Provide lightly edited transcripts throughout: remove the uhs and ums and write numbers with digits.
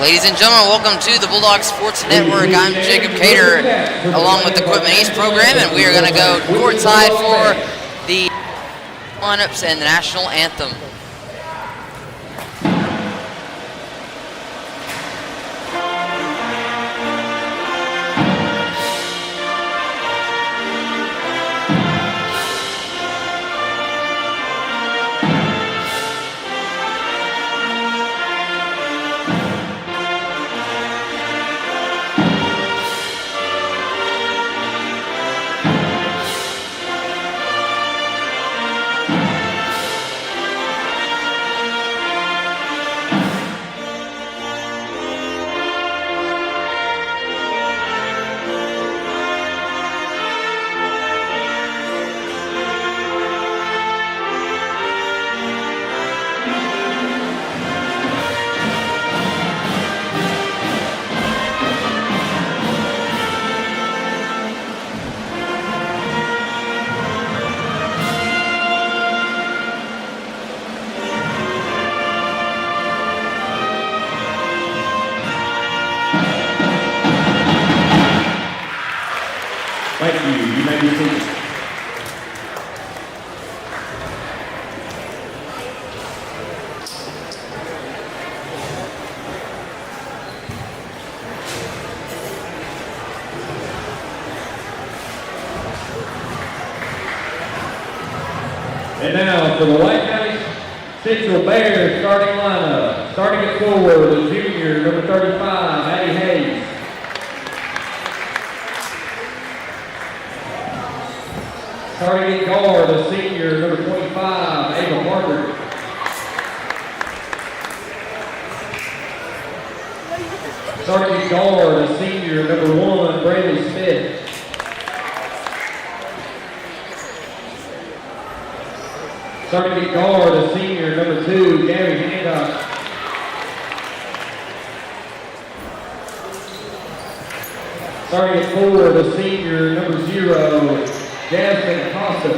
Ladies and gentlemen, welcome to the Bulldog Sports Network. I'm Jacob Cater along with the Quitman East program, and we are going to go courtside for the lineups and the national anthem. Thank you. You may be seated. And now for the White County Central Bears starting lineup. Starting at forward, the junior, number 35, Addie Hayes. Starting at guard, the senior, number 25, Ava Parker. Starting at guard, the senior, number 1, Brandon Smith. Starting at guard, the senior, number 2, Gabby Hancock. Starting at forward, the senior, number 0, Jasmine Acosta.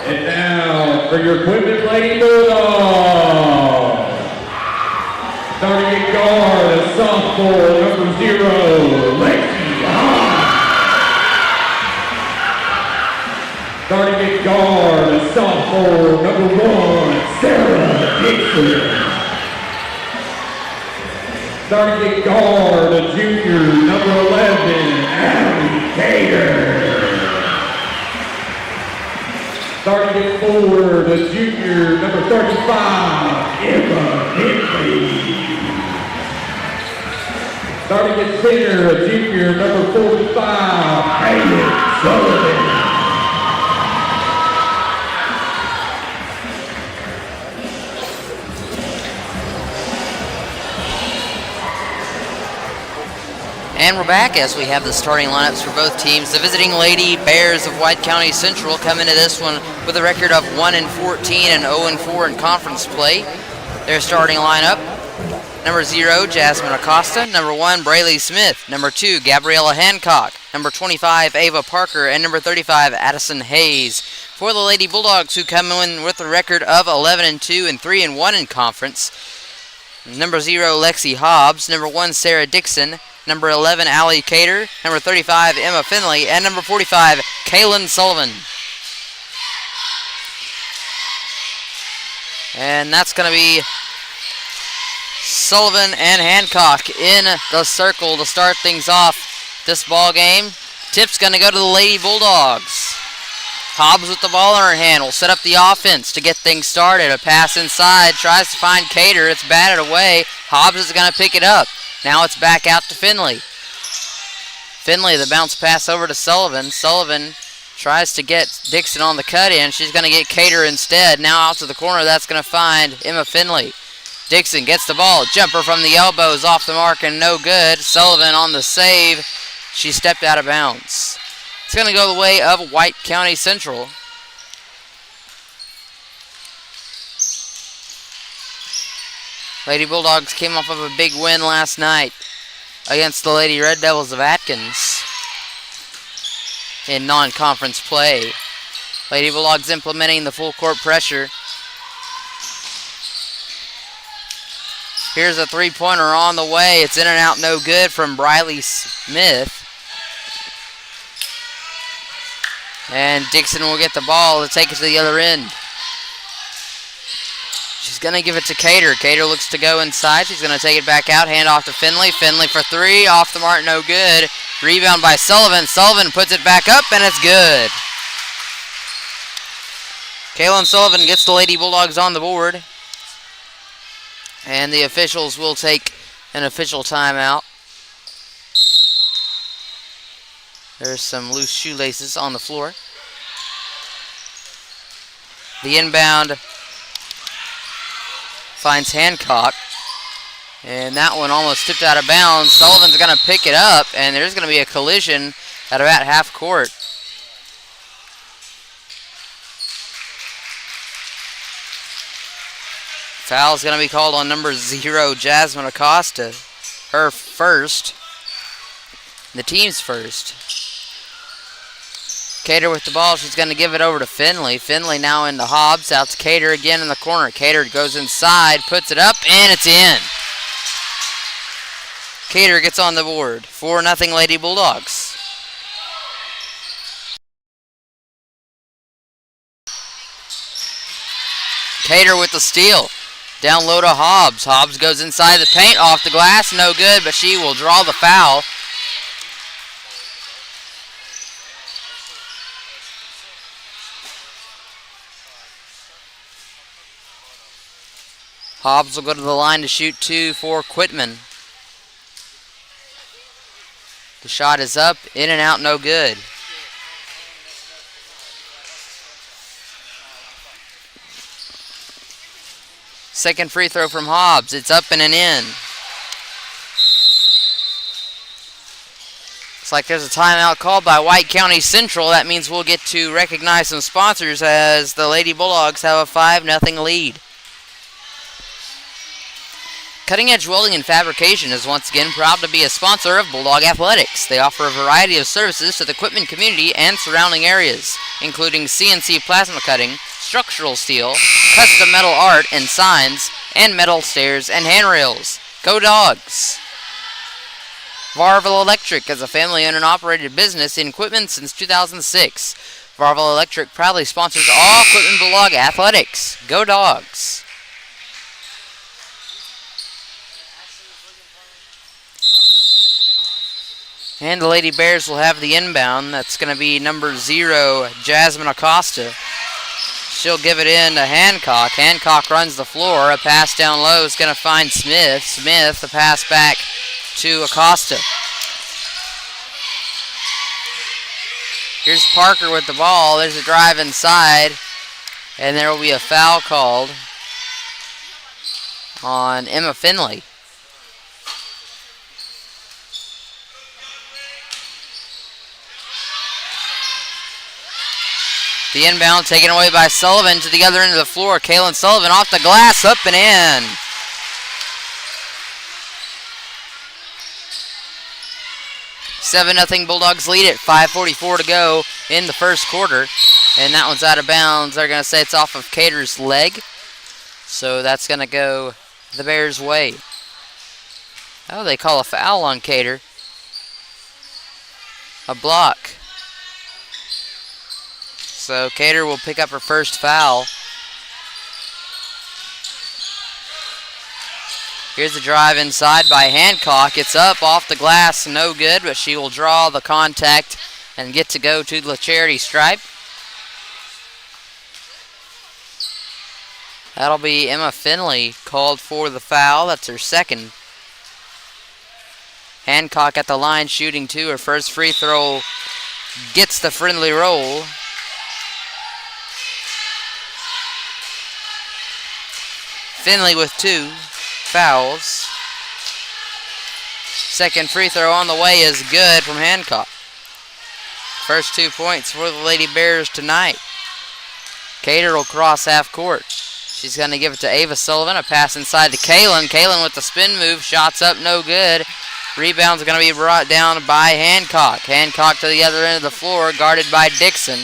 And now for your Quitman Lady Bulldogs. Starting at guard, a sophomore, number 0, Lexi Hahn. Starting at guard, a sophomore, number 1, Sarah Dixon. Starting at guard, a junior, number 11, Allie Cater. Starting at forward, a junior, number 35, Emma Henry. Starting at center, a junior, number 45, Hayden Sullivan. And we're back as we have the starting lineups for both teams. The visiting Lady Bears of White County Central come into this one with a record of 1-14 and 0-4 in conference play. Their starting lineup: number 0, Jasmine Acosta; number 1, Braylee Smith; number 2, Gabriella Hancock; number 25, Ava Parker; and number 35, Addison Hayes. For the Lady Bulldogs, who come in with a record of 11-2 and 3-1 in conference: number 0, Lexi Hobbs; number 1, Sarah Dixon; number 11, Allie Cater; number 35, Emma Finley; and number 45, Kaylin Sullivan. And that's going to be Sullivan and Hancock in the circle to start things off this ball game. Tip's going to go to the Lady Bulldogs. Hobbs with the ball in her hand will set up the offense to get things started. A pass inside, tries to find Cater. It's batted away. Hobbs is going to pick it up. Now it's back out to Finley. Finley, the bounce pass over to Sullivan. Sullivan tries to get Dixon on the cut-in. She's going to get Cater instead. Now out to the corner. That's going to find Emma Finley. Dixon gets the ball. Jumper from the elbows off the mark and no good. Sullivan on the save. She stepped out of bounds. It's going to go the way of White County Central. Lady Bulldogs came off of a big win last night against the Lady Red Devils of Atkins. in non-conference play. Lady Bulldogs implementing the full court pressure. Here's a three-pointer on the way. It's in and out, no good from Briley Smith. And Dixon will get the ball to take it to the other end. She's going to give it to Cater. Cater looks to go inside. She's going to take it back out. Hand off to Finley. Finley for three. Off the mark, no good. Rebound by Sullivan. Sullivan puts it back up, and it's good. Kaylin Sullivan gets the Lady Bulldogs on the board. And the officials will take an official timeout. There's some loose shoelaces on the floor. The inbound finds Hancock. And that one almost tipped out of bounds. Sullivan's going to pick it up, and there's going to be a collision at about half court. Foul's going to be called on number 0, Jasmine Acosta. Her first. The team's first. Cater with the ball. She's going to give it over to Finley. Finley now into Hobbs. Out to Cater again in the corner. Cater goes inside, puts it up, and it's in. Cater gets on the board. 4-0 Lady Bulldogs. Cater with the steal. Down low to Hobbs. Hobbs goes inside the paint, off the glass, no good, but she will draw the foul. Hobbs will go to the line to shoot two for Quitman. The shot is up, in and out, no good. Second free throw from Hobbs. It's up and an in. Looks like there's a timeout called by White County Central. That means we'll get to recognize some sponsors as the Lady Bulldogs have a 5-0 lead. Cutting Edge Welding and Fabrication is once again proud to be a sponsor of Bulldog Athletics. They offer a variety of services to the Quitman community and surrounding areas, including CNC plasma cutting, structural steel, custom metal art and signs, and metal stairs and handrails. Go Dogs! Varvel Electric is a family-owned and operated business in Quitman since 2006. Varvel Electric proudly sponsors all Quitman Bulldog Athletics. Go Dogs! And the Lady Bears will have the inbound. That's going to be number 0, Jasmine Acosta. She'll give it in to Hancock. Hancock runs the floor. A pass down low is going to find Smith. Smith, the pass back to Acosta. Here's Parker with the ball. There's a drive inside. And there will be a foul called on Emma Finley. The inbound taken away by Sullivan to the other end of the floor. Kaylin Sullivan off the glass, up and in. Seven 0 Bulldogs lead it. 5:44 to go in the first quarter. And that one's out of bounds. They're going to say it's off of Cater's leg. So that's going to go the Bears' way. Oh, they call a foul on Cater. A block. So Cater will pick up her first foul. Here's the drive inside by Hancock. It's up off the glass, no good, but she will draw the contact and get to go to the charity stripe. That'll be Emma Finley called for the foul. That's her second. Hancock at the line shooting two. Her first free throw gets the friendly roll. Finley with 2 fouls. Second free throw on the way is good from Hancock. First 2 points for the Lady Bears tonight. Cater will cross half court. She's going to give it to Ava Sullivan. A pass inside to Kaylin. Kaylin with the spin move. Shots up, no good. Rebound's going to be brought down by Hancock. Hancock to the other end of the floor, guarded by Dixon.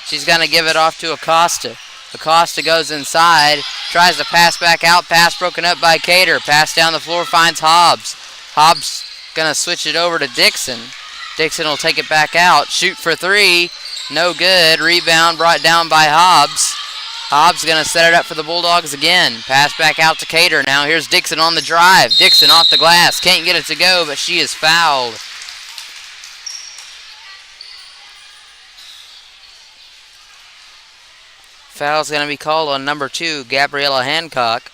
She's going to give it off to Acosta. Acosta goes inside, tries to pass back out. Pass broken up by Cater. Pass down the floor, finds Hobbs. Hobbs going to switch it over to Dixon. Dixon will take it back out. Shoot for three. No good. Rebound brought down by Hobbs. Hobbs going to set it up for the Bulldogs again. Pass back out to Cater. Now here's Dixon on the drive. Dixon off the glass. Can't get it to go, but she is fouled. Foul's going to be called on number 2, Gabriella Hancock.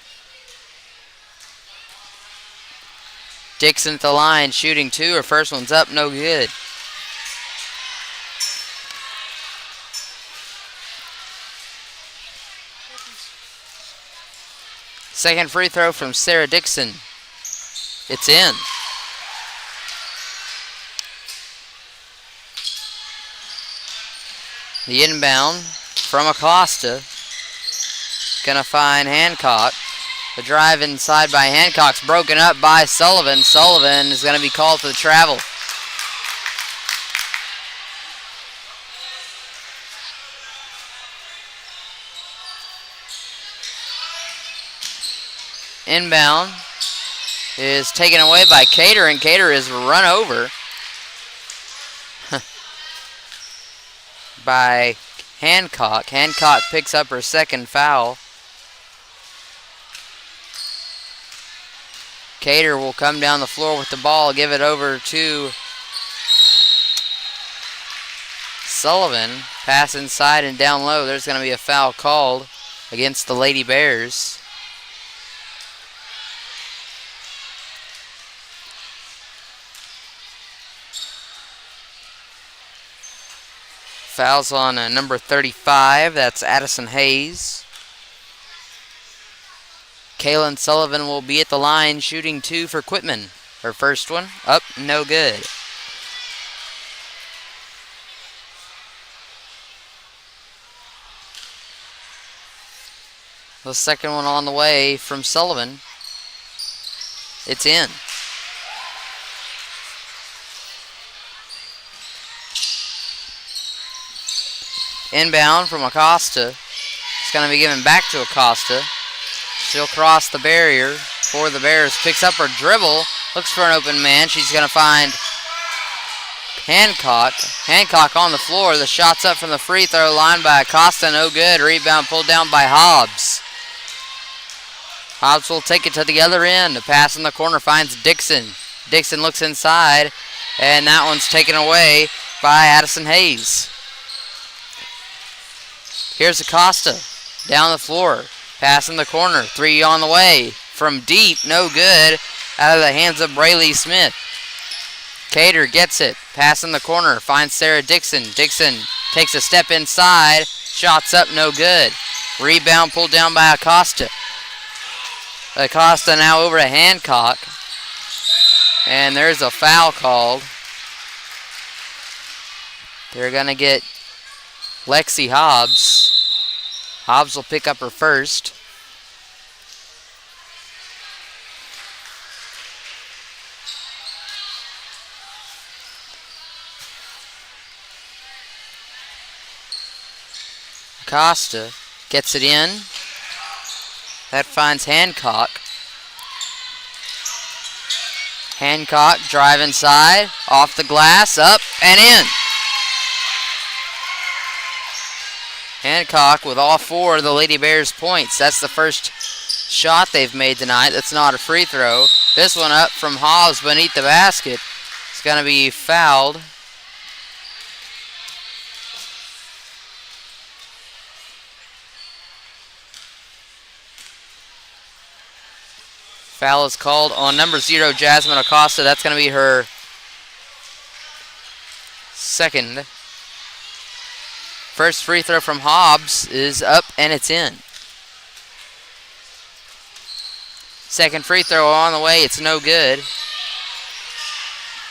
Dixon at the line, shooting 2. Her first one's up, no good. Second free throw from Sarah Dixon. It's in. The inbound from Acosta. Gonna find Hancock. The drive inside by Hancock's broken up by Sullivan. Sullivan is gonna be called for the travel. Inbound is taken away by Cater, and Cater is run over by Hancock. Hancock picks up her second foul. Cater will come down the floor with the ball, give it over to Sullivan. Pass inside and down low. There's going to be a foul called against the Lady Bears. Fouls on number 35. That's Addison Hayes. Kaylin Sullivan will be at the line shooting 2 for Quitman. Her first one up, no good. The second one on the way from Sullivan. It's in. Inbound from Acosta. It's going to be given back to Acosta. She'll cross the barrier for the Bears. Picks up her dribble. Looks for an open man. She's going to find Hancock. Hancock on the floor. The shot's up from the free throw line by Acosta. No good. Rebound pulled down by Hobbs. Hobbs will take it to the other end. The pass in the corner finds Dixon. Dixon looks inside, and that one's taken away by Addison Hayes. Here's Acosta down the floor. Pass in the corner. 3 on the way. From deep, no good. Out of the hands of Braylee Smith. Cater gets it. Pass in the corner. Finds Sarah Dixon. Dixon takes a step inside. Shots up, no good. Rebound pulled down by Acosta. Acosta now over to Hancock. And there's a foul called. They're going to get Lexi Hobbs. Hobbs will pick up her first. Acosta gets it in. That finds Hancock. Hancock drive inside, off the glass, up and in. Hancock with all 4 of the Lady Bears points. That's the first shot they've made tonight. That's not a free throw. This one up from Hobbs beneath the basket. It's going to be fouled. Foul is called on number 0, Jasmine Acosta. That's going to be her second. First free throw from Hobbs is up and it's in. Second free throw on the way. It's no good.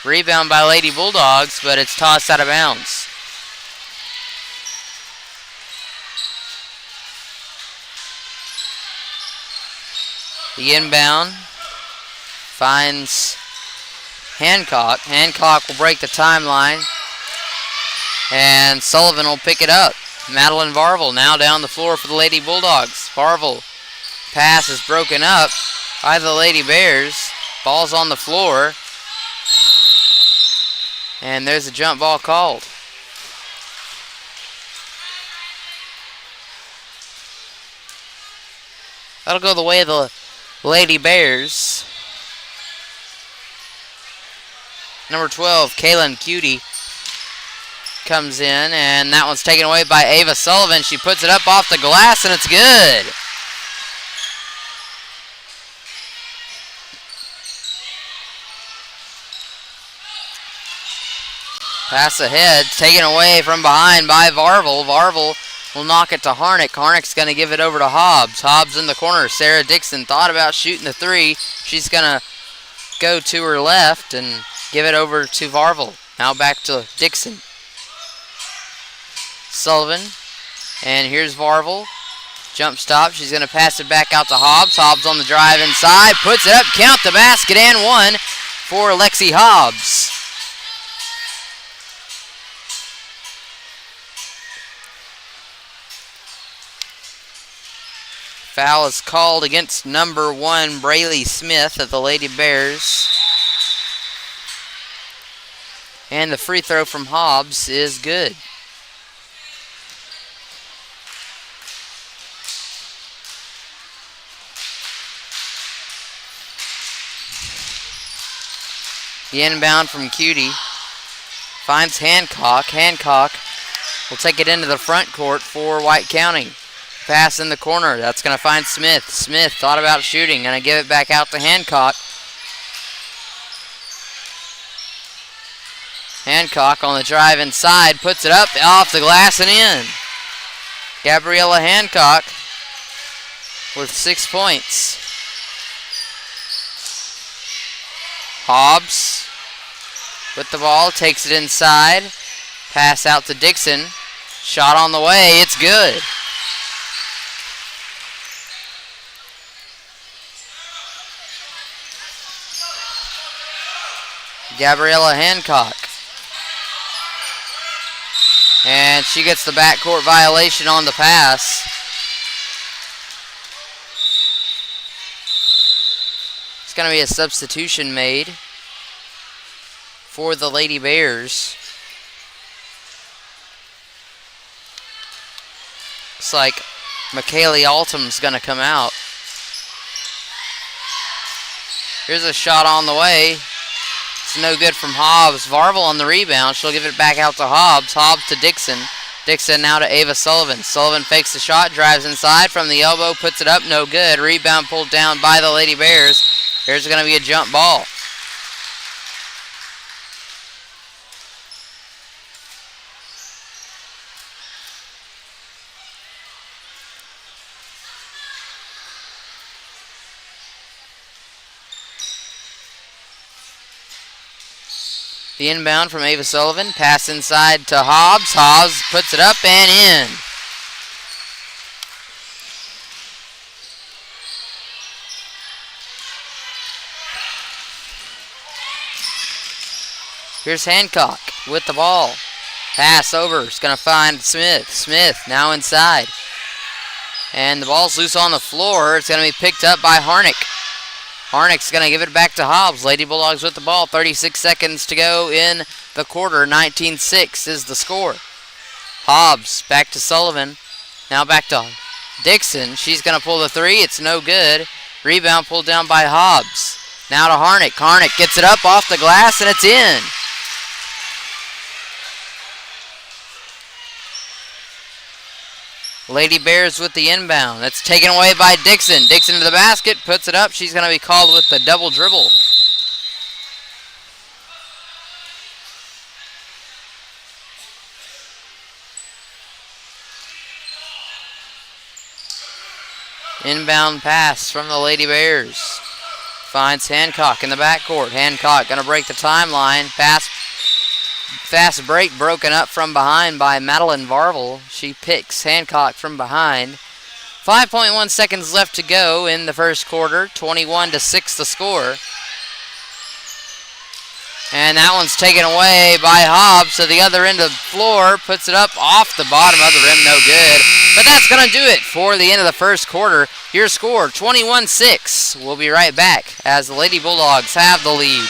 Rebound by Lady Bulldogs, but it's tossed out of bounds. The inbound finds Hancock. Hancock will break the timeline. And Sullivan will pick it up. Madeline Varvel now down the floor for the Lady Bulldogs. Varvel pass is broken up by the Lady Bears. Ball's on the floor. And there's a jump ball called. That'll go the way of the Lady Bears. Number 12, Kaylin Cutie, comes in, and that one's taken away by Ava Sullivan. She puts it up off the glass, and it's good. Pass ahead, taken away from behind by Varvel. Varvel will knock it to Harnick. Harnick's going to give it over to Hobbs. Hobbs in the corner. Sarah Dixon thought about shooting the three. She's going to go to her left and give it over to Varvel. Now back to Dixon. Sullivan. And here's Varvel. Jump stop. She's going to pass it back out to Hobbs. Hobbs on the drive inside. Puts it up. Count the basket and one for Lexi Hobbs. Foul is called against number 1, Braylee Smith of the Lady Bears. And the free throw from Hobbs is good. The inbound from Cutie finds Hancock. Hancock will take it into the front court for White County. Pass in the corner. That's going to find Smith. Smith thought about shooting. Going to give it back out to Hancock. Hancock on the drive inside. Puts it up off the glass and in. Gabriella Hancock with 6 points. Hobbs with the ball. Takes it inside. Pass out to Dixon. Shot on the way. It's good. Gabriella Hancock. And she gets the backcourt violation on the pass. It's going to be a substitution made for the Lady Bears. Looks like McKaylee Altum's going to come out. Here's a shot on the way. It's no good from Hobbs. Varvel on the rebound. She'll give it back out to Hobbs. Hobbs to Dixon. Dixon now to Ava Sullivan. Sullivan fakes the shot, drives inside from the elbow, puts it up, no good. Rebound pulled down by the Lady Bears. Here's going to be a jump ball. The inbound from Ava Sullivan. Pass inside to Hobbs. Hobbs puts it up and in. Here's Hancock with the ball. Pass over. It's going to find Smith. Smith now inside. And the ball's loose on the floor. It's going to be picked up by Harnick. Harnick's going to give it back to Hobbs. Lady Bulldogs with the ball. 36 seconds to go in the quarter. 19-6 is the score. Hobbs back to Sullivan. Now back to Dixon. She's going to pull the three. It's no good. Rebound pulled down by Hobbs. Now to Harnick. Harnick gets it up off the glass, and it's in. Lady Bears with the inbound. That's taken away by Dixon. Dixon to the basket, puts it up. She's going to be called with the double dribble. Inbound pass from the Lady Bears. Finds Hancock in the backcourt. Hancock going to break the timeline. Fast break broken up from behind by Madeline Varvel. She picks Hancock from behind. 5.1 seconds left to go in the first quarter. 21-6 the score. And that one's taken away by Hobbs to the other end of the floor. Puts it up off the bottom of the rim. No good. But that's going to do it for the end of the first quarter. Your score, 21-6. We'll be right back as the Lady Bulldogs have the lead.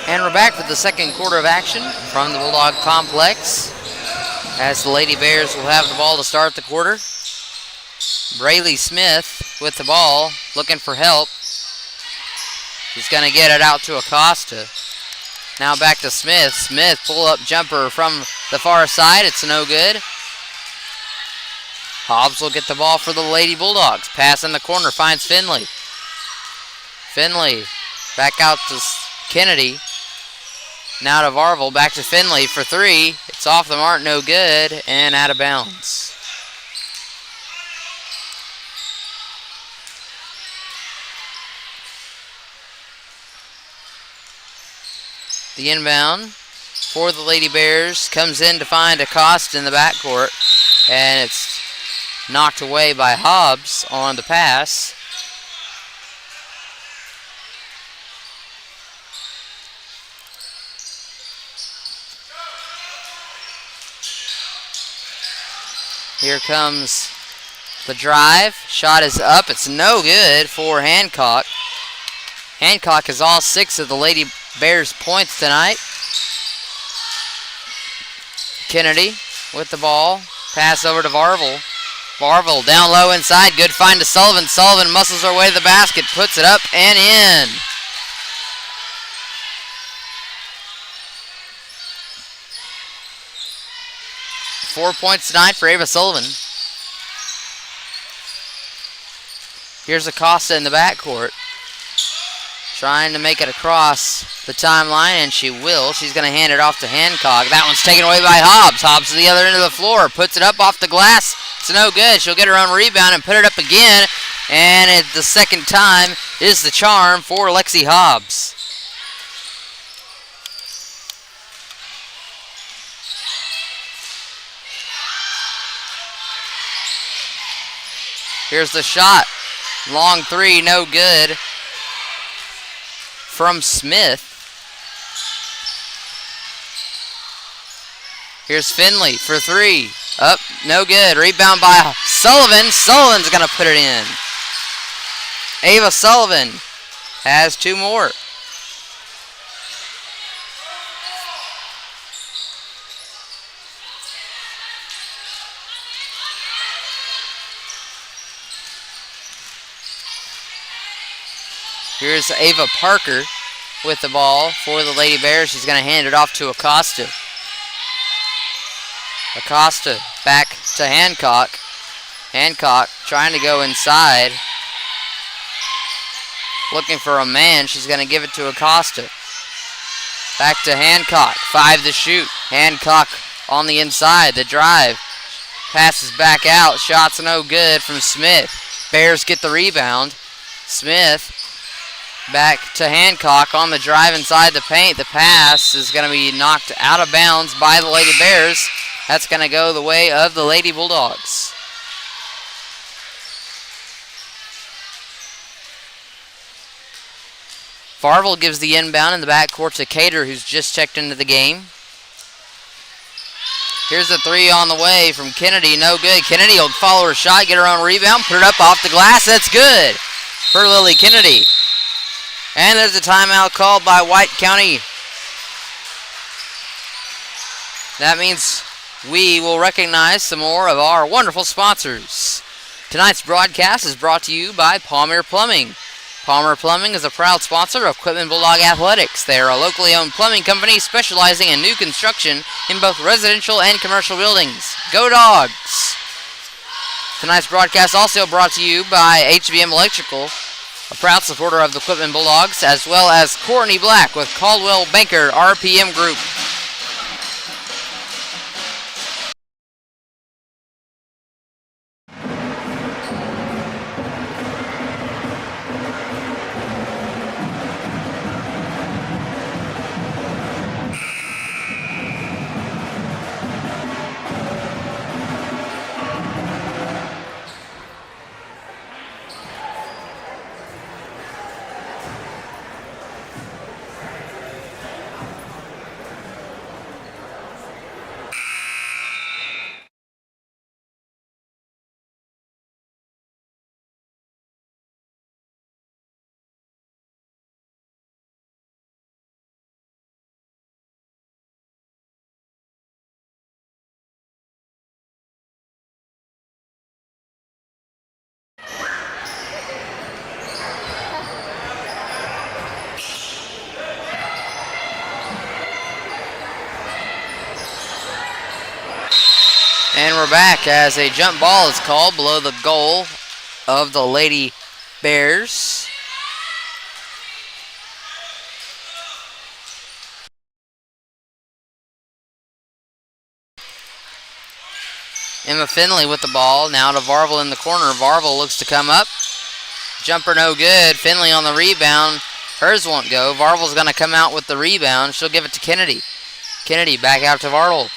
And we're back for the second quarter of action from the Bulldog Complex as the Lady Bears will have the ball to start the quarter. Braylee Smith with the ball, looking for help. He's going to get it out to Acosta. Now back to Smith. Smith, pull-up jumper from the far side. It's no good. Hobbs will get the ball for the Lady Bulldogs. Pass in the corner, finds Finley. Finley back out to Kennedy. Now to Varvel, back to Finley for three. It's off the mark, no good, and out of bounds. The inbound for the Lady Bears comes in to find Acosta in the backcourt, and it's knocked away by Hobbs on the pass. Here comes the drive. Shot is up. It's no good for Hancock. Hancock has all 6 of the Lady Bears points tonight. Kennedy with the ball. Pass over to Varvel. Varvel down low inside. Good find to Sullivan. Sullivan muscles her way to the basket. Puts it up and in. Four points tonight for Ava Sullivan. Here's Acosta in the backcourt. Trying to make it across the timeline, and she will. She's going to hand it off to Hancock. That one's taken away by Hobbs. Hobbs to the other end of the floor. Puts it up off the glass. It's no good. She'll get her own rebound and put it up again. And the second time is the charm for Lexi Hobbs. Here's the shot. Long three, no good. From Smith. Here's Finley for three. Up, no good. Rebound by Sullivan. Sullivan's going to put it in. Ava Sullivan has 2 more. Here's Ava Parker with the ball for the Lady Bears. She's going to hand it off to Acosta. Acosta back to Hancock. Hancock trying to go inside. Looking for a man. She's going to give it to Acosta. Back to Hancock. 5 to shoot. Hancock on the inside. The drive. Passes back out. Shot's no good from Smith. Bears get the rebound. Smith back to Hancock on the drive inside the paint. The pass is going to be knocked out of bounds by the Lady Bears. That's going to go the way of the Lady Bulldogs. Farvel gives the inbound in the backcourt to Cater, who's just checked into the game. Here's a three on the way from Kennedy. No good. Kennedy will follow her shot, get her own rebound, put it up off the glass. That's good for Lily Kennedy. And there's a timeout called by White County. That means we will recognize some more of our wonderful sponsors. Tonight's broadcast is brought to you by Palmer Plumbing. Palmer Plumbing is a proud sponsor of Quitman Bulldog Athletics. They are a locally owned plumbing company specializing in new construction in both residential and commercial buildings. Go Dogs! Tonight's broadcast also brought to you by HBM Electrical, a proud supporter of the Quitman Bulldogs, as well as Courtney Black with Caldwell Banker RPM Group. And we're back as a jump ball is called below the goal of the Lady Bears. Emma Finley with the ball. Now to Varvel in the corner. Varvel looks to come up. Jumper no good. Finley on the rebound. Hers won't go. Varvel's going to come out with the rebound. She'll give it to Kennedy. Kennedy back out to Varvel.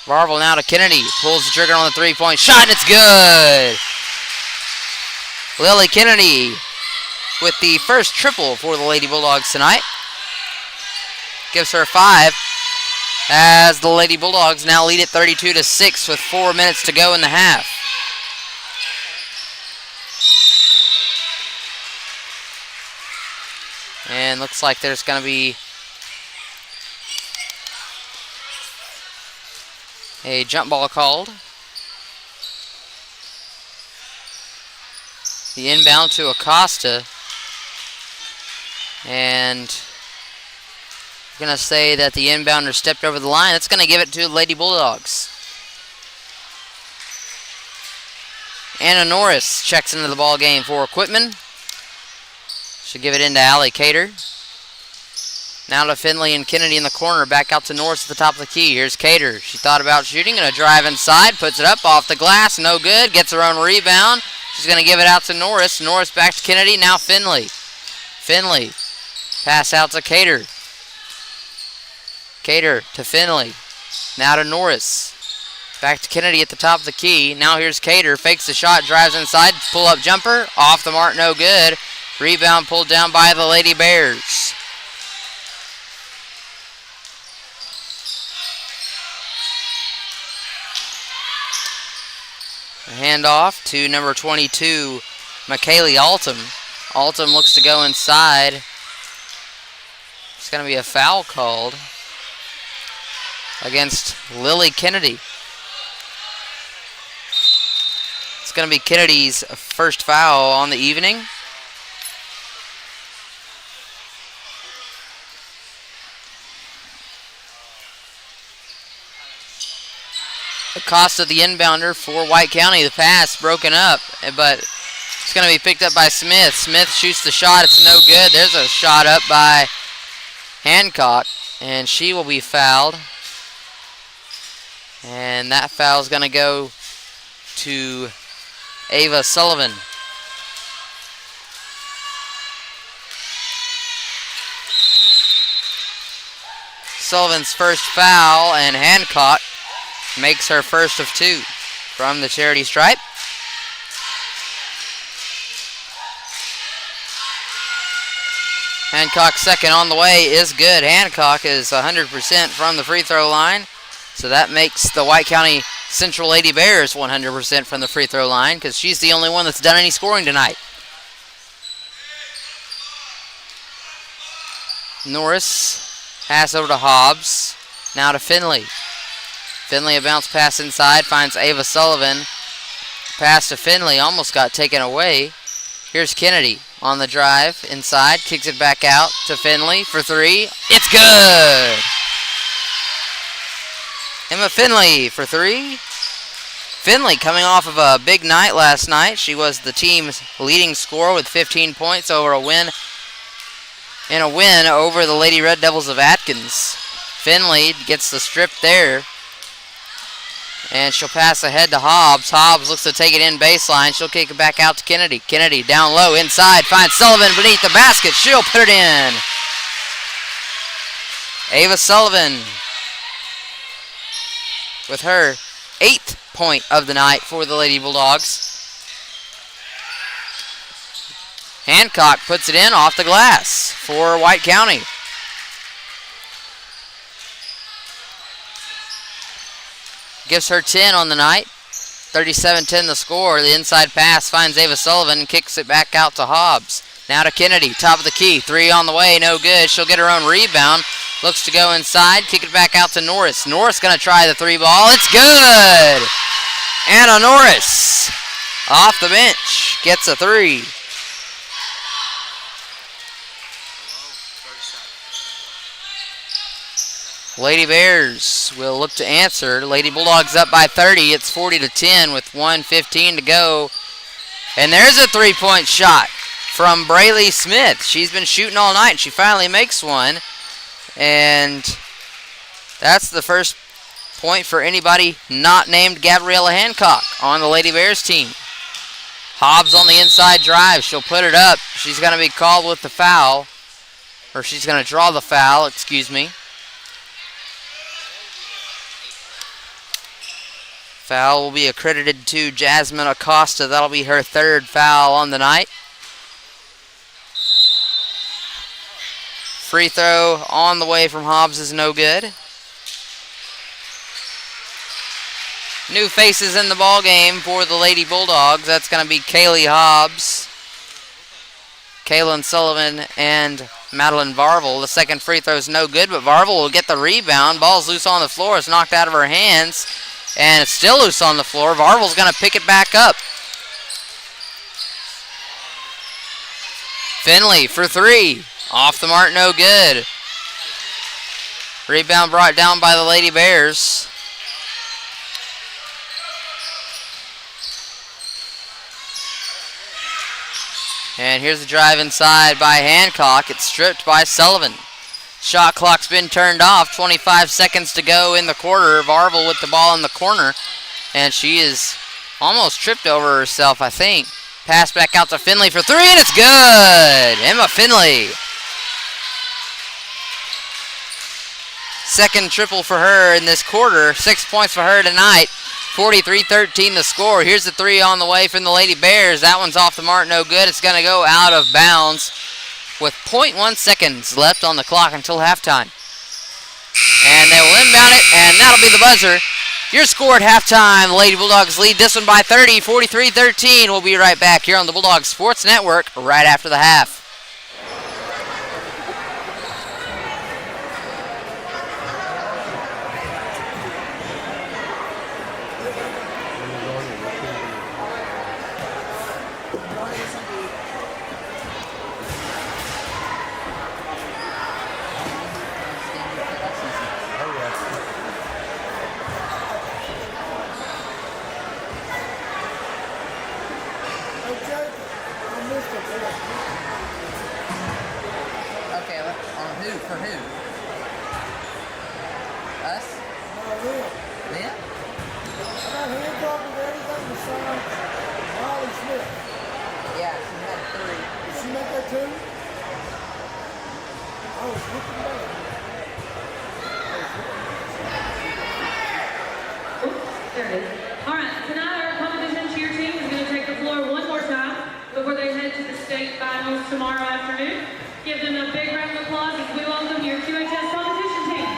Varvel now to Kennedy. Pulls the trigger on the three-point shot, and it's good. Lily Kennedy with the first triple for the Lady Bulldogs tonight. Gives her 5 as the Lady Bulldogs now lead at 32-6 with 4 minutes to go in the half. And looks like there's going to be a jump ball called. The inbound to Acosta. And I'm going to say that the inbounder stepped over the line. That's going to give it to the Lady Bulldogs. Anna Norris checks into the ball game for Quitman. She'll give it into Allie Cater. Now to Finley and Kennedy in the corner. Back out to Norris at the top of the key. Here's Cater. She thought about shooting. Going to drive inside. Puts it up off the glass. No good. Gets her own rebound. She's going to give it out to Norris. Norris back to Kennedy. Now Finley. Finley. Pass out to Cater. Cater to Finley. Now to Norris. Back to Kennedy at the top of the key. Now here's Cater. Fakes the shot. Drives inside. Pull up jumper. Off the mark. No good. Rebound pulled down by the Lady Bears. A handoff to number 22, McKaylee Altum. Altum looks to go inside. It's going to be a foul called against Lily Kennedy. It's going to be Kennedy's first foul on the evening. Acosta, the inbounder for White County. The pass broken up, but it's going to be picked up by Smith. Smith shoots the shot. It's no good. There's a shot up by Hancock, and she will be fouled. And that foul is going to go to Ava Sullivan. Sullivan's first foul, and Hancock makes her first of 2 from the charity stripe. Hancock's second on the way is good. Hancock is 100% from the free throw line. So that makes the White County Central Lady Bears 100% from the free throw line because she's the only one that's done any scoring tonight. Norris pass over to Hobbs. Now to Finley. Finley a bounce pass inside, finds Ava Sullivan. Pass to Finley, almost got taken away. Here's Kennedy on the drive inside, kicks it back out to Finley for three. It's good! Emma Finley for three. Finley coming off of a big night last night. She was the team's leading scorer with 15 points over a win over the Lady Red Devils of Atkins. Finley gets the strip there. And she'll pass ahead to Hobbs. Hobbs looks to take it in baseline. She'll kick it back out to Kennedy. Kennedy down low inside. Finds Sullivan beneath the basket. She'll put it in. Ava Sullivan with her 8th point of the night for the Lady Bulldogs. Hancock puts it in off the glass for White County. Gives her 10 on the night. 37-10 the score. The inside pass finds Ava Sullivan and kicks it back out to Hobbs. Now to Kennedy, top of the key. Three on the way, no good. She'll get her own rebound. Looks to go inside, kick it back out to Norris. Norris going to try the three ball. It's good! Anna Norris off the bench gets a three. Lady Bears will look to answer. Lady Bulldogs up by 30. It's 40-10 with 1:15 to go. And there's a three-point shot from Braylee Smith. She's been shooting all night. She finally makes one. And that's the first point for anybody not named Gabriella Hancock on the Lady Bears team. Hobbs on the inside drive. She'll put it up. She's going to be called with the foul. Or she's going to draw the foul, excuse me. Foul will be accredited to Jasmine Acosta. That'll be her 3rd foul on the night. Free throw on the way from Hobbs is no good. New faces in the ball game for the Lady Bulldogs. That's going to be Kaylee Hobbs, Kaylin Sullivan, and Madeline Varvel. The second free throw is no good, but Varvel will get the rebound. Ball's loose on the floor. It's knocked out of her hands. And it's still loose on the floor. Varvel's going to pick it back up. Finley for three. Off the mark, no good. Rebound brought down by the Lady Bears. And here's the drive inside by Hancock. It's stripped by Sullivan. Shot clock's been turned off. 25 seconds to go in the quarter. Varvel with the ball in the corner. And she is almost tripped over herself, I think. Pass back out to Finley for three, and it's good! Emma Finley. Second triple for her in this quarter. 6 points for her tonight. 43-13 the score. Here's the three on the way from the Lady Bears. That one's off the mark, no good. It's going to go out of bounds with 0.1 seconds left on the clock until halftime. And they will inbound it, and that'll be the buzzer. Your score at halftime, the Lady Bulldogs lead this one by 30, 43-13. We'll be right back here on the Bulldogs Sports Network right after the half. All right, tonight our competition cheer team is going to take the floor one more time before they head to the state finals tomorrow afternoon. Give them a big round of applause as we welcome your QHS competition team.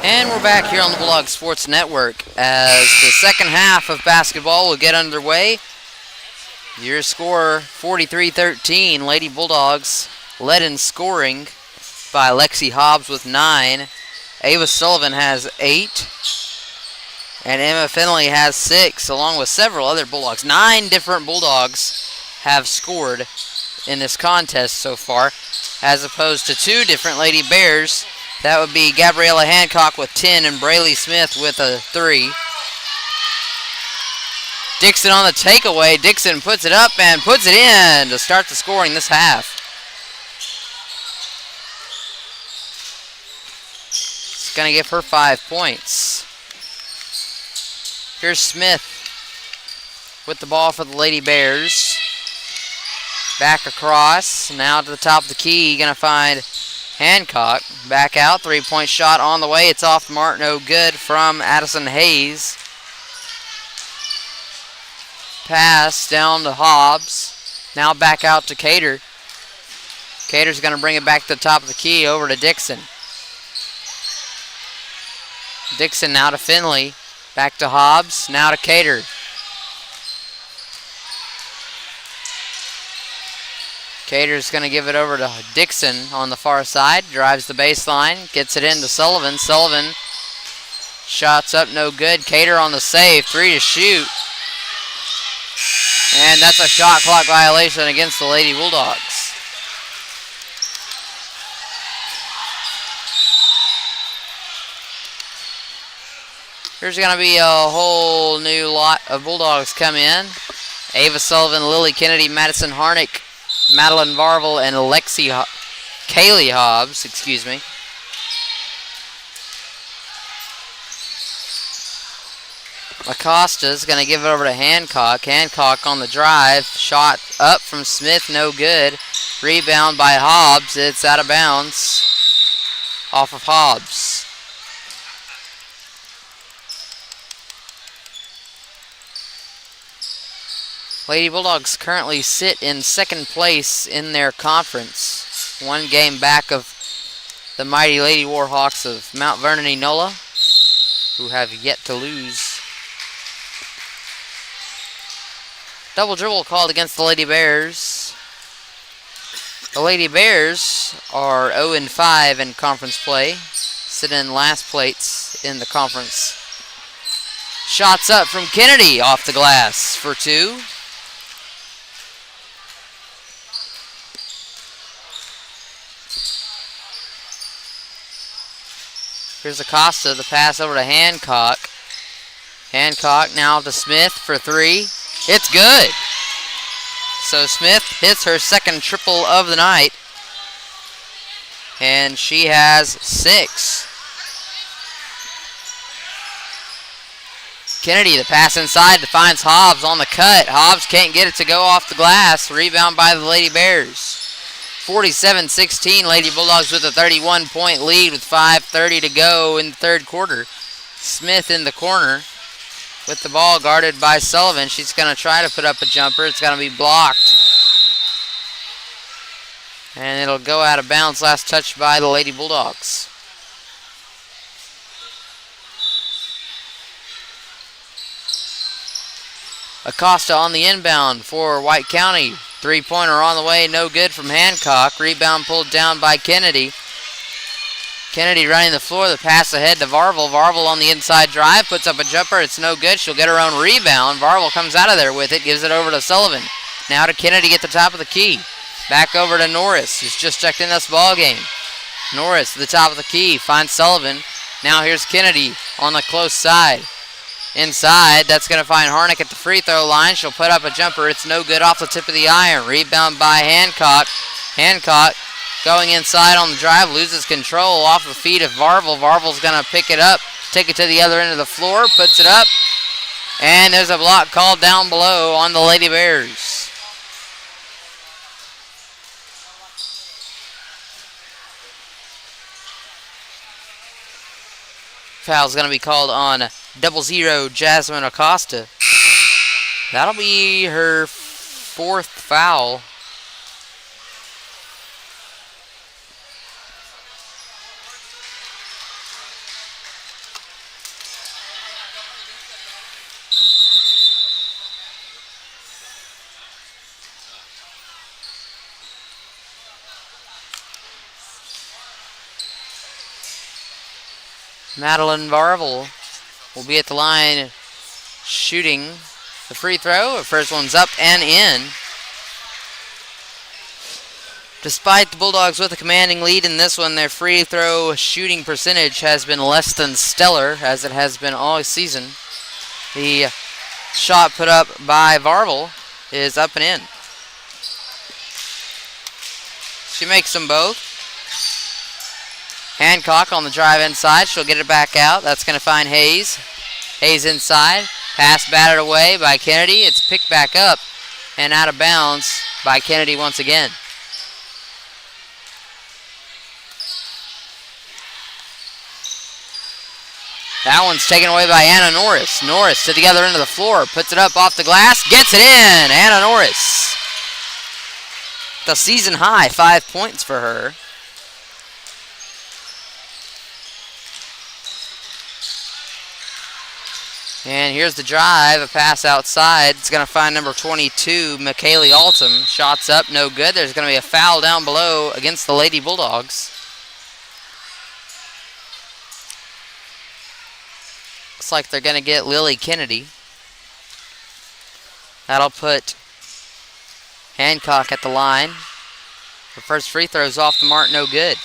And we're back here on the Bulldog Sports Network as the second half of basketball will get underway. Your score 43-13. Lady Bulldogs led in scoring by Lexi Hobbs with 9. Ava Sullivan has 8. And Emma Finley has 6, along with several other Bulldogs. 9 different Bulldogs have scored in this contest so far, as opposed to 2 different Lady Bears. That would be Gabriella Hancock with 10 and Braylee Smith with a 3. Dixon on the takeaway. Dixon puts it up and puts it in to start the scoring this half. It's going to give her 5 points. Here's Smith with the ball for the Lady Bears. Back across. Now to the top of the key. Going to find Hancock. Back out. 3-point shot on the way. It's off the mark. No good from Addison Hayes. Pass down to Hobbs. Now back out to Cater. Cater's going to bring it back to the top of the key over to Dixon. Dixon now to Finley. Back to Hobbs. Now to Cater. Cater's going to give it over to Dixon on the far side. Drives the baseline. Gets it into Sullivan. Sullivan shots up, no good. Cater on the save. 3 to shoot. And that's a shot clock violation against the Lady Bulldogs. There's going to be a whole new lot of Bulldogs come in. Ava Sullivan, Lily Kennedy, Madison Harnick, Madeline Varvel, and Kaylee Hobbs, excuse me. Acosta's going to give it over to Hancock. Hancock on the drive. Shot up from Smith, no good. Rebound by Hobbs. It's out of bounds. Off of Hobbs. Lady Bulldogs currently sit in second place in their conference. 1 game back of the mighty Lady Warhawks of Mount Vernon Enola, who have yet to lose. Double dribble called against the Lady Bears. The Lady Bears are 0-5 in conference play, sitting in last place in the conference. Shots up from Kennedy off the glass for 2. Here's Acosta, the pass over to Hancock. Hancock now to Smith for 3. It's good. So Smith hits her second triple of the night. And she has 6. Kennedy, the pass inside, finds Hobbs on the cut. Hobbs can't get it to go off the glass. Rebound by the Lady Bears. 47-16, Lady Bulldogs with a 31-point lead with 5:30 to go in the third quarter. Smith in the corner with the ball guarded by Sullivan. She's going to try to put up a jumper. It's going to be blocked. And it'll go out of bounds. Last touch by the Lady Bulldogs. Acosta on the inbound for White County. 3-pointer on the way, no good from Hancock. Rebound pulled down by Kennedy. Kennedy running the floor, the pass ahead to Varvel. Varvel on the inside drive, puts up a jumper. It's no good. She'll get her own rebound. Varvel comes out of there with it, gives it over to Sullivan. Now to Kennedy at the top of the key. Back over to Norris, who's just checked in this ball game. Norris at the top of the key, finds Sullivan. Now here's Kennedy on the close side. Inside, that's going to find Harnick at the free throw line. She'll put up a jumper. It's no good off the tip of the iron. Rebound by Hancock. Hancock going inside on the drive, loses control off the feet of Varvel. Varvel's going to pick it up, take it to the other end of the floor, puts it up, and there's a block called down below on the Lady Bears. Foul's going to be called on 00 Jasmine Acosta. That'll be her 4th foul. Madeline Varvel will be at the line shooting the free throw. The first one's up and in. Despite the Bulldogs with a commanding lead in this one, their free throw shooting percentage has been less than stellar, as it has been all season. The shot put up by Varvel is up and in. She makes them both. Hancock on the drive inside. She'll get it back out. That's going to find Hayes. Hayes inside. Pass batted away by Kennedy. It's picked back up and out of bounds by Kennedy once again. That one's taken away by Anna Norris. Norris to the other end of the floor. Puts it up off the glass. Gets it in. Anna Norris. The season high, 5 points for her. And here's the drive. A pass outside. It's going to find number 22, McKaylee Altum. Shots up. No good. There's going to be a foul down below against the Lady Bulldogs. Looks like they're going to get Lily Kennedy. That'll put Hancock at the line. Her first free throw's off the mark, no good.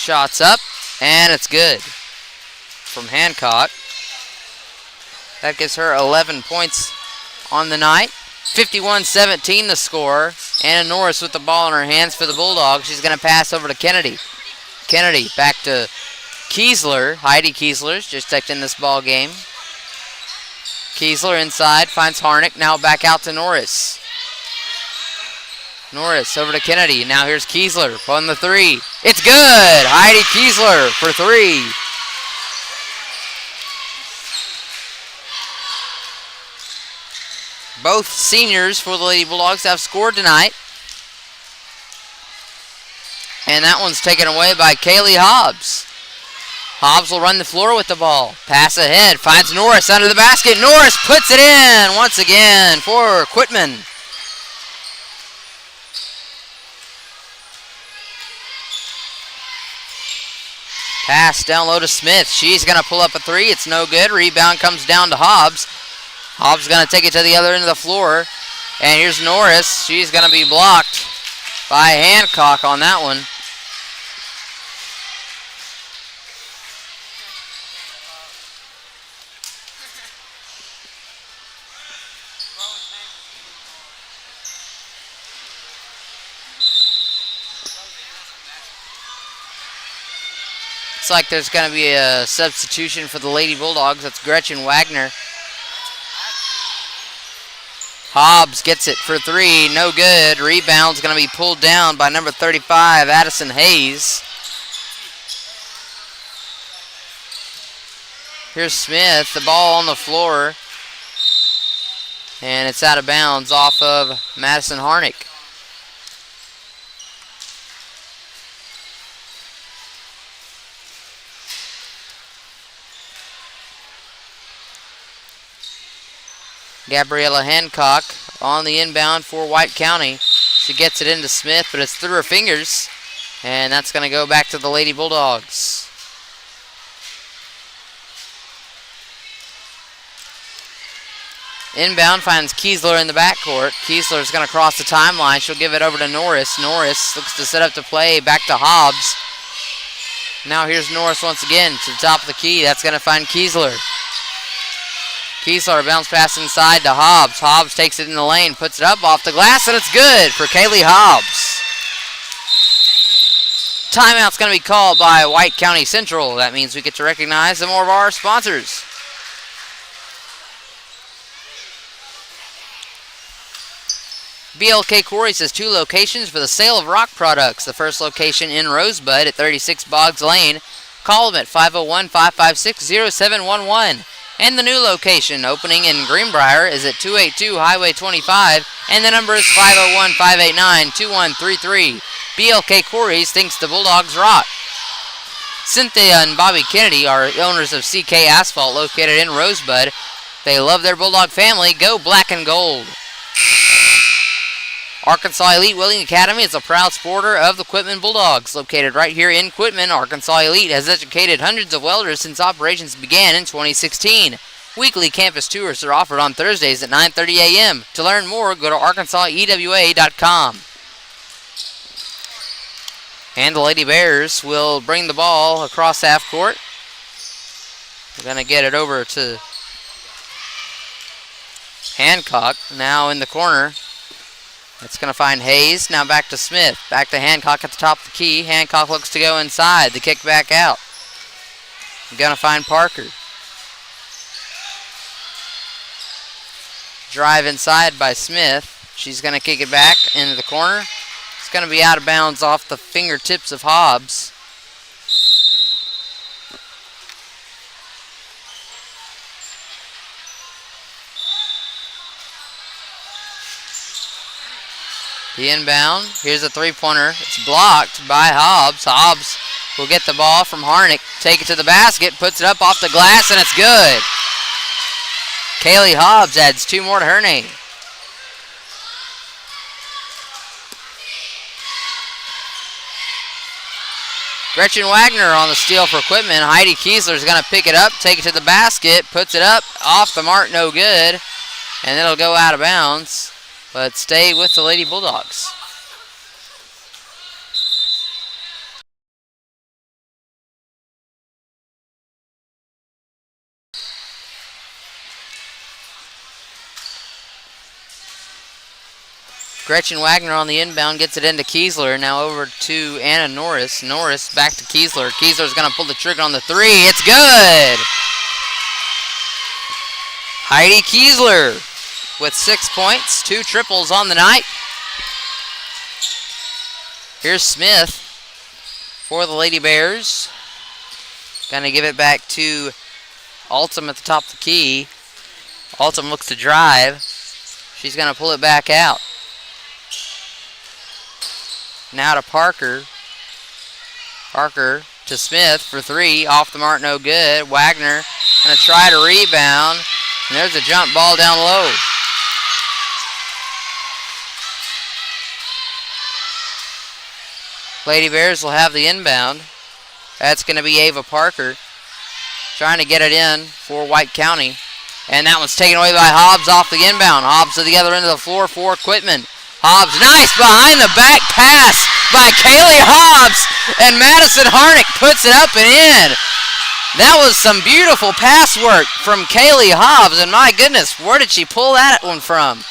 Shots up, and it's good from Hancock. That gives her 11 points on the night. 51-17 the score. Anna Norris with the ball in her hands for the Bulldogs. She's going to pass over to Kennedy. Kennedy back to Kiesler. Heidi Kiesler's just checked in this ball game. Kiesler inside, finds Harnick. Now back out to Norris. Norris over to Kennedy. Now here's Kiesler on the three. It's good! Heidi Kiesler for three. Both seniors for the Lady Bulldogs have scored tonight. And that one's taken away by Kaylee Hobbs. Hobbs will run the floor with the ball. Pass ahead, finds Norris under the basket. Norris puts it in once again for Quitman. Pass down low to Smith. She's going to pull up a three. It's no good. Rebound comes down to Hobbs. Hobbs going to take it to the other end of the floor. And here's Norris. She's going to be blocked by Hancock on that one. Looks like there's going to be a substitution for the Lady Bulldogs. That's Gretchen Wagner. Hobbs gets it for three. No good. Rebound's going to be pulled down by number 35, Addison Hayes. Here's Smith. The ball on the floor. And it's out of bounds off of Madison Harnick. Gabriella Hancock on the inbound for White County. She gets it into Smith, but it's through her fingers. And that's going to go back to the Lady Bulldogs. Inbound finds Kiesler in the backcourt. Kiesler's going to cross the timeline. She'll give it over to Norris. Norris looks to set up the play back to Hobbs. Now here's Norris once again to the top of the key. That's going to find Kiesler. Kiesler bounce pass inside to Hobbs. Hobbs takes it in the lane, puts it up off the glass, and it's good for Kaylee Hobbs. Timeout's going to be called by White County Central. That means we get to recognize some more of our sponsors. BLK Quarries has two locations for the sale of rock products. The first location in Rosebud at 36 Boggs Lane. Call them at 501-556-0711. And the new location opening in Greenbrier is at 282 Highway 25, and the number is 501-589-2133. BLK Quarries thinks the Bulldogs rock. Cynthia and Bobby Kennedy are owners of CK Asphalt located in Rosebud. They love their Bulldog family. Go black and gold. Arkansas Elite Welding Academy is a proud supporter of the Quitman Bulldogs. Located right here in Quitman, Arkansas Elite has educated hundreds of welders since operations began in 2016. Weekly campus tours are offered on Thursdays at 9:30 a.m. To learn more, go to arkansasewa.com. And the Lady Bears will bring the ball across half court. We're going to get it over to Hancock. Now in the corner. It's going to find Hayes. Now back to Smith. Back to Hancock at the top of the key. Hancock looks to go inside. The kick back out. Going to find Parker. Drive inside by Smith. She's going to kick it back into the corner. It's going to be out of bounds off the fingertips of Hobbs. The inbound. Here's a three-pointer. It's blocked by Hobbs. Hobbs will get the ball from Harnick. Take it to the basket. Puts it up off the glass, and it's good. Kaylee Hobbs adds 2 more to her name. Gretchen Wagner on the steal for Quitman. Heidi Kiesler is going to pick it up, take it to the basket, puts it up, off the mark, no good. And it'll go out of bounds, but stay with the Lady Bulldogs. Gretchen Wagner on the inbound gets it into Kiesler. Now over to Anna Norris. Norris back to Kiesler. Kiesler's going to pull the trigger on the three. It's good! Heidi Kiesler with 6 points, 2 triples on the night. Here's Smith for the Lady Bears. Going to give it back to Altum at the top of the key. Altum looks to drive. She's going to pull it back out. Now to Parker. Parker to Smith for 3. Off the mark, no good. Wagner going to try to rebound. And there's a jump ball down low. Lady Bears will have the inbound. That's going to be Ava Parker trying to get it in for White County. And that one's taken away by Hobbs off the inbound. Hobbs to the other end of the floor for Quitman. Hobbs, nice behind the back pass by Kaylee Hobbs, and Madison Harnick puts it up and in. That was some beautiful pass work from Kaylee Hobbs, and my goodness, where did she pull that one from?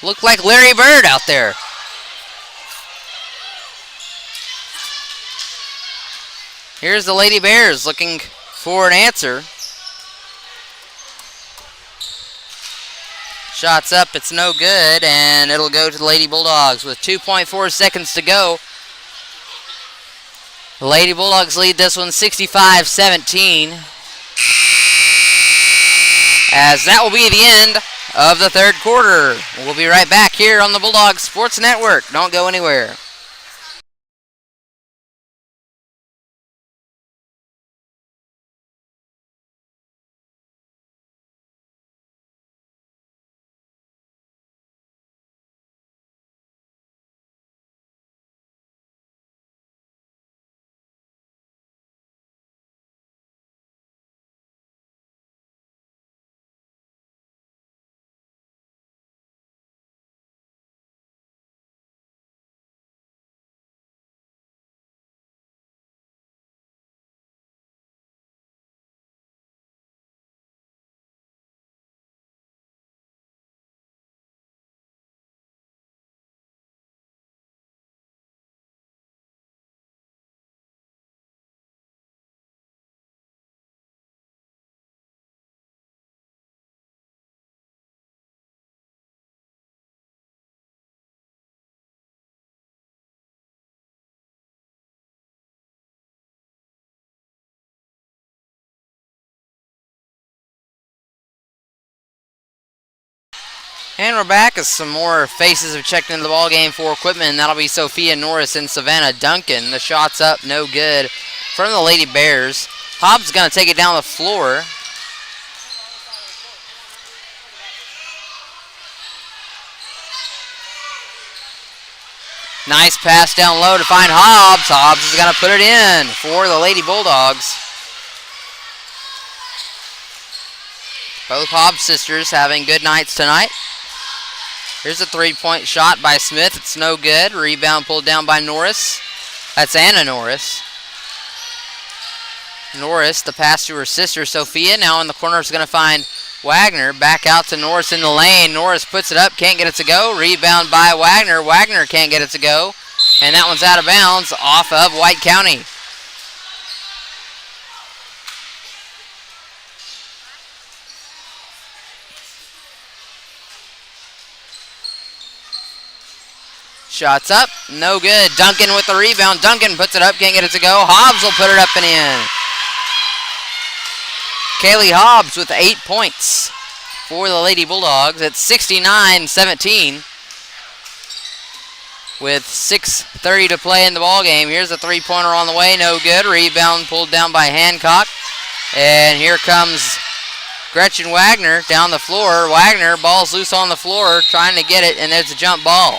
Looked like Larry Bird out there. Here's the Lady Bears looking for an answer. Shots up, it's no good, and it'll go to the Lady Bulldogs with 2.4 seconds to go. The Lady Bulldogs lead this one 65-17. As that will be the end of the third quarter. We'll be right back here on the Bulldogs Sports Network. Don't go anywhere. And we're back as some more faces have checked into the ball game for Quitman. That'll be Sophia Norris and Savannah Duncan. The shot's up, no good from the Lady Bears. Hobbs going to take it down the floor. Nice pass down low to find Hobbs. Hobbs is going to put it in for the Lady Bulldogs. Both Hobbs sisters having good nights tonight. Here's a three-point shot by Smith. It's no good. Rebound pulled down by Norris. That's Anna Norris. Norris, the pass to her sister, Sophia. Now in the corner is going to find Wagner. Back out to Norris in the lane. Norris puts it up. Can't get it to go. Rebound by Wagner. Wagner can't get it to go. And that one's out of bounds off of White County. Shots up, no good. Duncan with the rebound. Duncan puts it up, can't get it to go. Hobbs will put it up and in. Kaylee Hobbs with 8 points for the Lady Bulldogs at 69-17. With 6:30 to play in the ball game. Here's a three-pointer on the way, no good. Rebound pulled down by Hancock. And here comes Gretchen Wagner down the floor. Wagner, ball's loose on the floor, trying to get it, and there's a jump ball.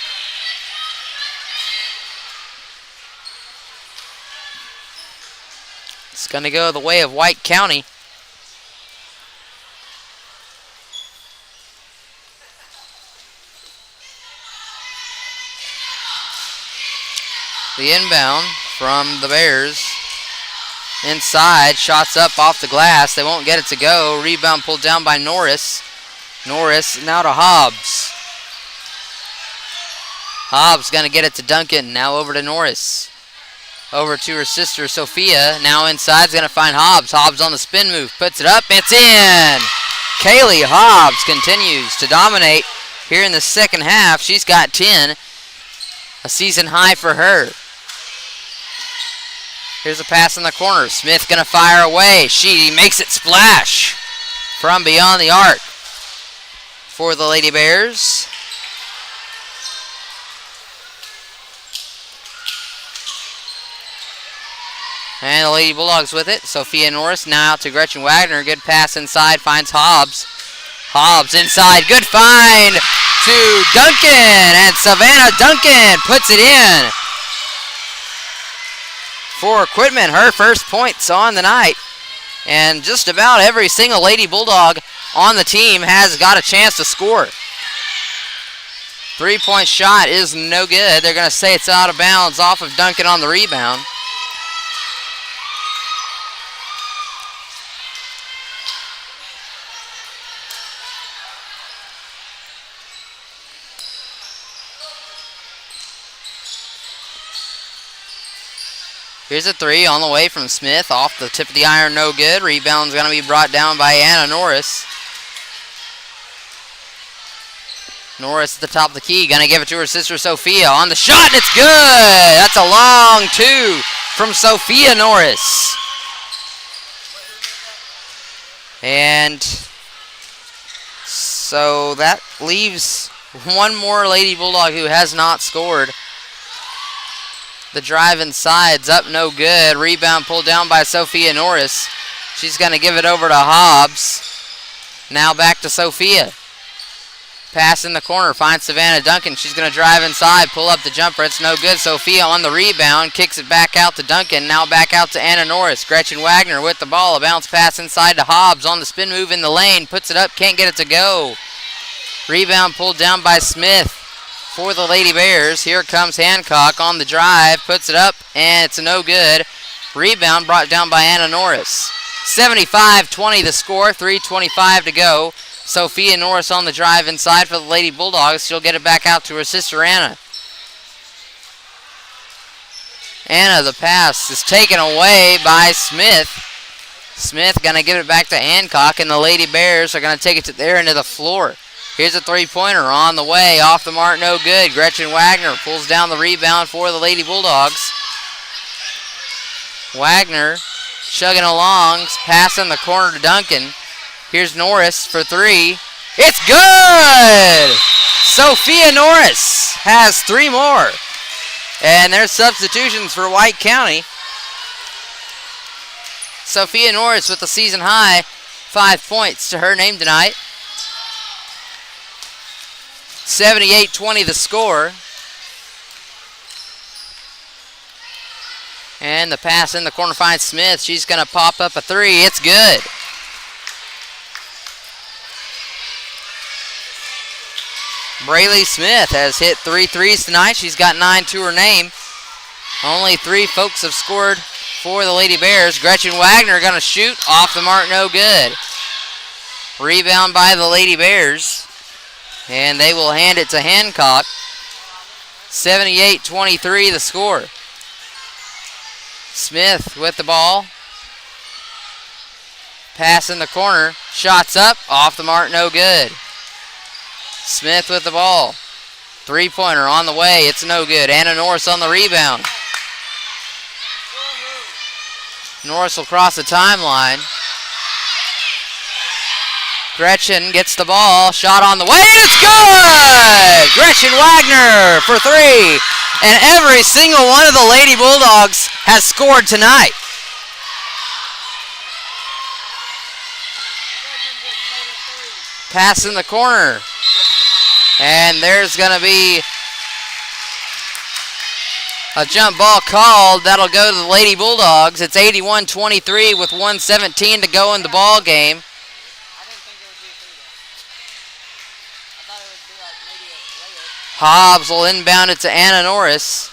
It's going to go the way of White County. The inbound from the Bears. Inside, shots up off the glass. They won't get it to go. Rebound pulled down by Norris. Norris now to Hobbs. Hobbs going to get it to Duncan. Now over to Norris. Over to her sister, Sophia. Now inside, going to find Hobbs. Hobbs on the spin move. Puts it up. It's in. Kaylee Hobbs continues to dominate here in the second half. She's got 10. A season high for her. Here's a pass in the corner. Smith going to fire away. She makes it splash from beyond the arc for the Lady Bears. And the Lady Bulldogs with it. Sophia Norris now out to Gretchen Wagner. Good pass inside. Finds Hobbs. Hobbs inside. Good find to Duncan. And Savannah Duncan puts it in for Quitman. Her first points on the night. And just about every single Lady Bulldog on the team has got a chance to score. Three-point shot is no good. They're going to say it's out of bounds off of Duncan on the rebound. Here's a three on the way from Smith. Off the tip of the iron, no good. Rebound's going to be brought down by Anna Norris. Norris at the top of the key. Going to give it to her sister Sophia. On the shot, and it's good! That's a long two from Sophia Norris. And so that leaves one more Lady Bulldog who has not scored. The drive inside's up, no good. Rebound pulled down by Sophia Norris. She's going to give it over to Hobbs. Now back to Sophia. Pass in the corner, finds Savannah Duncan. She's going to drive inside, pull up the jumper. It's no good. Sophia on the rebound, kicks it back out to Duncan. Now back out to Anna Norris. Gretchen Wagner with the ball. A bounce pass inside to Hobbs on the spin move in the lane. Puts it up, can't get it to go. Rebound pulled down by Smith. For the Lady Bears, here comes Hancock on the drive, puts it up, and it's no good. Rebound brought down by Anna Norris. 75-20 the score, 3:25 to go. Sophia Norris on the drive inside for the Lady Bulldogs. She'll get it back out to her sister Anna. Anna, the pass is taken away by Smith. Smith going to give it back to Hancock, and the Lady Bears are going to take it to their end of the floor. Here's a three-pointer on the way. Off the mark, no good. Gretchen Wagner pulls down the rebound for the Lady Bulldogs. Wagner chugging along. Pass in the corner to Duncan. Here's Norris for three. It's good! Sophia Norris has 3 more. And there's substitutions for White County. Sophia Norris with the season high 5 points to her name tonight. 78-20 the score. And the pass in the corner finds Smith. She's going to pop up a 3. It's good. Braylee Smith has hit 3 threes tonight. She's got 9 to her name. Only 3 folks have scored for the Lady Bears. Gretchen Wagner going to shoot off the mark, no good. Rebound by the Lady Bears. And they will hand it to Hancock. 78-23 the score. Smith with the ball. Pass in the corner. Shots up. Off the mark, no good. Smith with the ball. 3-pointer on the way. It's no good. Anna Norris on the rebound. Norris will cross the timeline. Gretchen gets the ball. Shot on the way. And it's good! Gretchen Wagner for 3. And every single one of the Lady Bulldogs has scored tonight. Pass in the corner. And there's going to be a jump ball called. That'll go to the Lady Bulldogs. It's 81-23 with 1:17 to go in the ball game. Hobbs will inbound it to Anna Norris.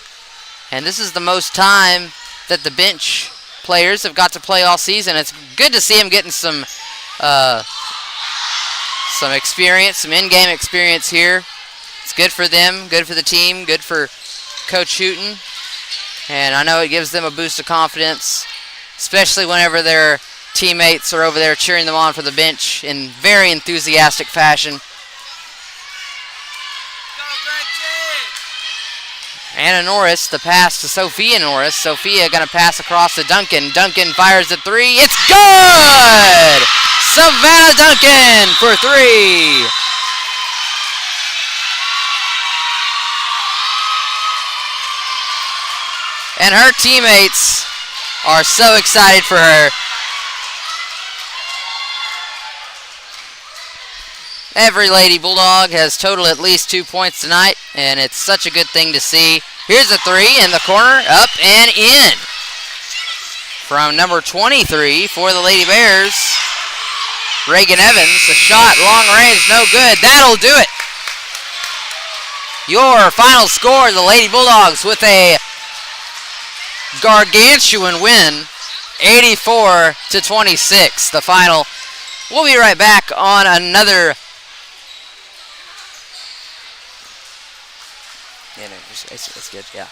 And this is the most time that the bench players have got to play all season. It's good to see them getting some experience, some in-game experience here. It's good for them, good for the team, good for Coach Hooten. And I know it gives them a boost of confidence, especially whenever their teammates are over there cheering them on for the bench in very enthusiastic fashion. Anna Norris, the pass to Sophia Norris. Sophia going to pass across to Duncan. Duncan fires the 3. It's good! Savannah Duncan for 3. And her teammates are so excited for her. Every Lady Bulldog has totaled at least 2 points tonight, and it's such a good thing to see. Here's a 3 in the corner, up and in. From number 23 for the Lady Bears, Reagan Evans. A shot, long range, no good. That'll do it. Your final score, the Lady Bulldogs with a gargantuan win, 84-26. The final. We'll be right back on another. Yeah, no, it's good, yeah.